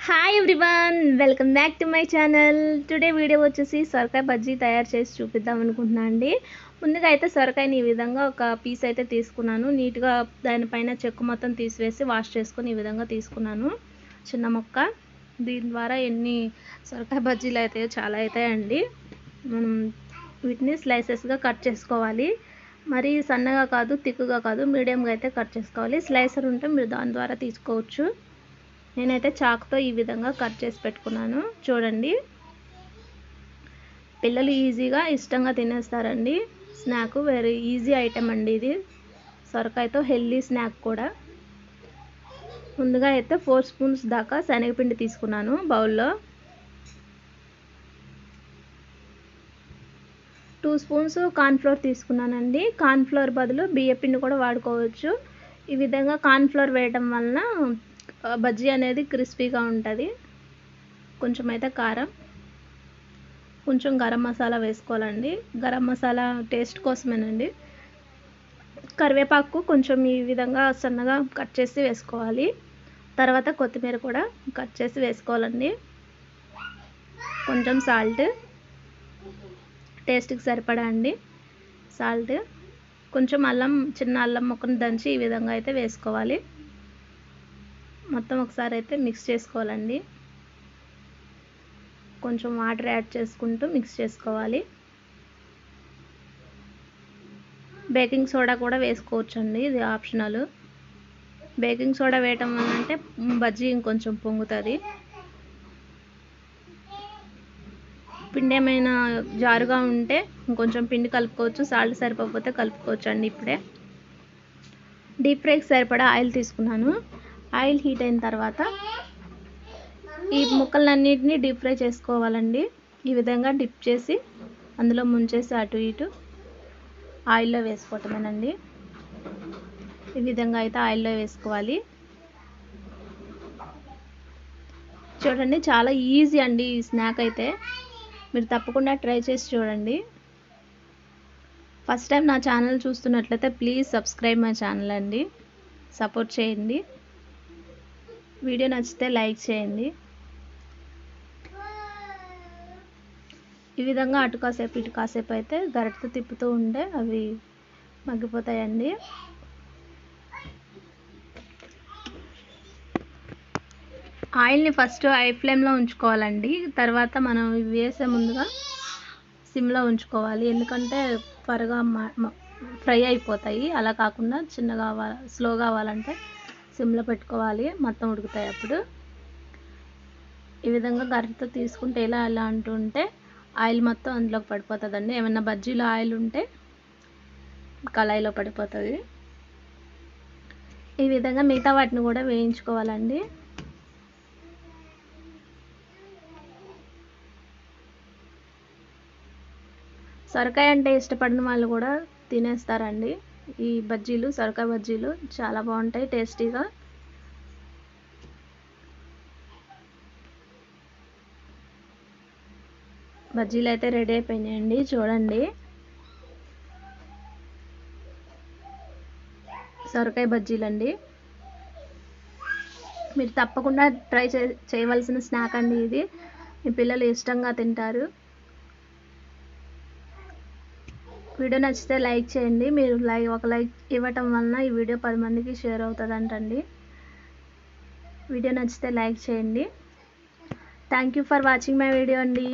Hi everyone, welcome back to my channel. Today video వచ్చేసి సొరకాయ బజ్జీ తయారు చేసి చూపిద్దాం అనుకుంటున్నాను అండి. ముందుగా అయితే సొరకాయని ఈ విధంగా ఒక పీస్ అయితే తీసుకున్నాను. నీట్గా దానిపైన చెక్కు మొత్తం తీసివేసి వాష్ చేసుకొని ఈ విధంగా తీసుకున్నాను. చిన్న ముక్క. దీని ద్వారా ఎన్ని సొరకాయ బజ్జీలు అవుతాయో చాలా అవుతాయండి. మనం వీటిని స్లైసెస్గా కట్ చేసుకోవాలి. మరి సన్నగా కాదు, తిక్కుగా కాదు, మీడియంగా అయితే కట్ చేసుకోవాలి. స్లైసర్ ఉంటే మీరు దాని ద్వారా తీసుకోవచ్చు. నేనైతే చాకుతో ఈ విధంగా కట్ చేసి పెట్టుకున్నాను. చూడండి, పిల్లలు ఈజీగా ఇష్టంగా తినేస్తారండి. స్నాక్ వెరీ ఈజీ ఐటెం అండి ఇది. సొరకాయతో హెల్దీ స్నాక్ కూడా. ముందుగా అయితే 4 స్పూన్స్ దాకా శనగపిండి తీసుకున్నాను బౌల్లో. 2 స్పూన్స్ కార్న్ఫ్లోర్ తీసుకున్నానండి. కార్న్ఫ్లోర్ బదులు బియ్యపిండి కూడా వాడుకోవచ్చు. ఈ విధంగా కార్న్ఫ్లోర్ వేయడం వలన బజ్జీ అనేది క్రిస్పీగా ఉంటుంది. కొంచెం అయితే కారం, కొంచెం గరం మసాలా వేసుకోవాలండి. గరం మసాలా టేస్ట్ కోసమేనండి. కరివేపాకు కొంచెం ఈ విధంగా సన్నగా కట్ చేసి వేసుకోవాలి. తర్వాత కొత్తిమీర కూడా కట్ చేసి వేసుకోవాలండి. కొంచెం సాల్ట్, టేస్ట్కి సరిపడా అండి సాల్ట్. కొంచెం అల్లం, చిన్న అల్లం ముక్కను దంచి ఈ విధంగా అయితే వేసుకోవాలి. మొత్తం ఒకసారి అయితే మిక్స్ చేసుకోవాలండి. కొంచెం వాటర్ యాడ్ చేసుకుంటూ మిక్స్ చేసుకోవాలి. బేకింగ్ సోడా కూడా వేసుకోవచ్చండి, ఇది ఆప్షనల్. బేకింగ్ సోడా వేయటం వల్ల అంటే బజ్జీ ఇంకొంచెం పొంగుతుంది. పిండి ఏమైనా జారుగా ఉంటే ఇంకొంచెం పిండి కలుపుకోవచ్చు. సాల్ట్ సరిపోకపోతే కలుపుకోవచ్చు అండి. ఇప్పుడే డీప్ ఫ్రైకి సరిపడా ఆయిల్ తీసుకున్నాను. ఆయిల్ హీట్ అయిన తర్వాత ఈ ముక్కలన్నిటిని డీప్ ఫ్రై చేసుకోవాలండి. ఈ విధంగా డిప్ చేసి అందులో ముంచేసి అటు ఇటు ఆయిల్లో వేసుకోవటమేనండి. ఈ విధంగా అయితే ఆయిల్లో వేసుకోవాలి. చూడండి, చాలా ఈజీ అండి ఈ స్నాక్ అయితే. మీరు తప్పకుండా ట్రై చేసి చూడండి. ఫస్ట్ టైం నా ఛానల్ చూస్తున్నట్లయితే ప్లీజ్ సబ్స్క్రైబ్ మై ఛానల్ అండి. సపోర్ట్ చేయండి. వీడియో నచ్చితే లైక్ చేయండి. ఈ విధంగా అటు కాసేపు ఇటు కాసేపు అయితే గరిటెతో తిప్పుతూ ఉంటే అవి మగ్గిపోతాయండి. ఆయిల్ని ఫస్ట్ హై ఫ్లేమ్లో ఉంచుకోవాలండి. తర్వాత మనం వేసే ముందుగా సిమ్లో ఉంచుకోవాలి. ఎందుకంటే త్వరగా ఫ్రై అయిపోతాయి. అలా కాకుండా చిన్నగా స్లోగా అవ్వాలంటే సిమ్లో పెట్టుకోవాలి. మొత్తం ఉడుకుతాయి అప్పుడు. ఈ విధంగా గరిటెతో తీసుకుంటే ఇలా అంటుంటే ఆయిల్ మొత్తం అందులోకి పడిపోతుందండి. ఏమైనా బజ్జీలో ఆయిల్ ఉంటే కళాయిలో పడిపోతుంది. ఈ విధంగా మిగతా వాటిని కూడా వేయించుకోవాలండి. సొరకాయ అంటే ఇష్టపడిన వాళ్ళు కూడా తినేస్తారండి. ఈ బజ్జీలు, సొరకాయ బజ్జీలు చాలా బాగుంటాయి టేస్టీగా. బజ్జీలు అయితే రెడీ అయిపోయినాయండి. చూడండి, సొరకాయ బజ్జీలు అండి. మీరు తప్పకుండా ట్రై చేయవలసిన స్నాక్ అండి ఇది. మీ పిల్లలు ఇష్టంగా తింటారు. వీడియో నచ్చితే లైక్ చేయండి. మీరు ఒక లైక్ ఇవ్వటం వలన ఈ వీడియో 10 మందికి షేర్ అవుతుందంటండి. వీడియో నచ్చితే లైక్ చేయండి. Thank you for watching my video అండి.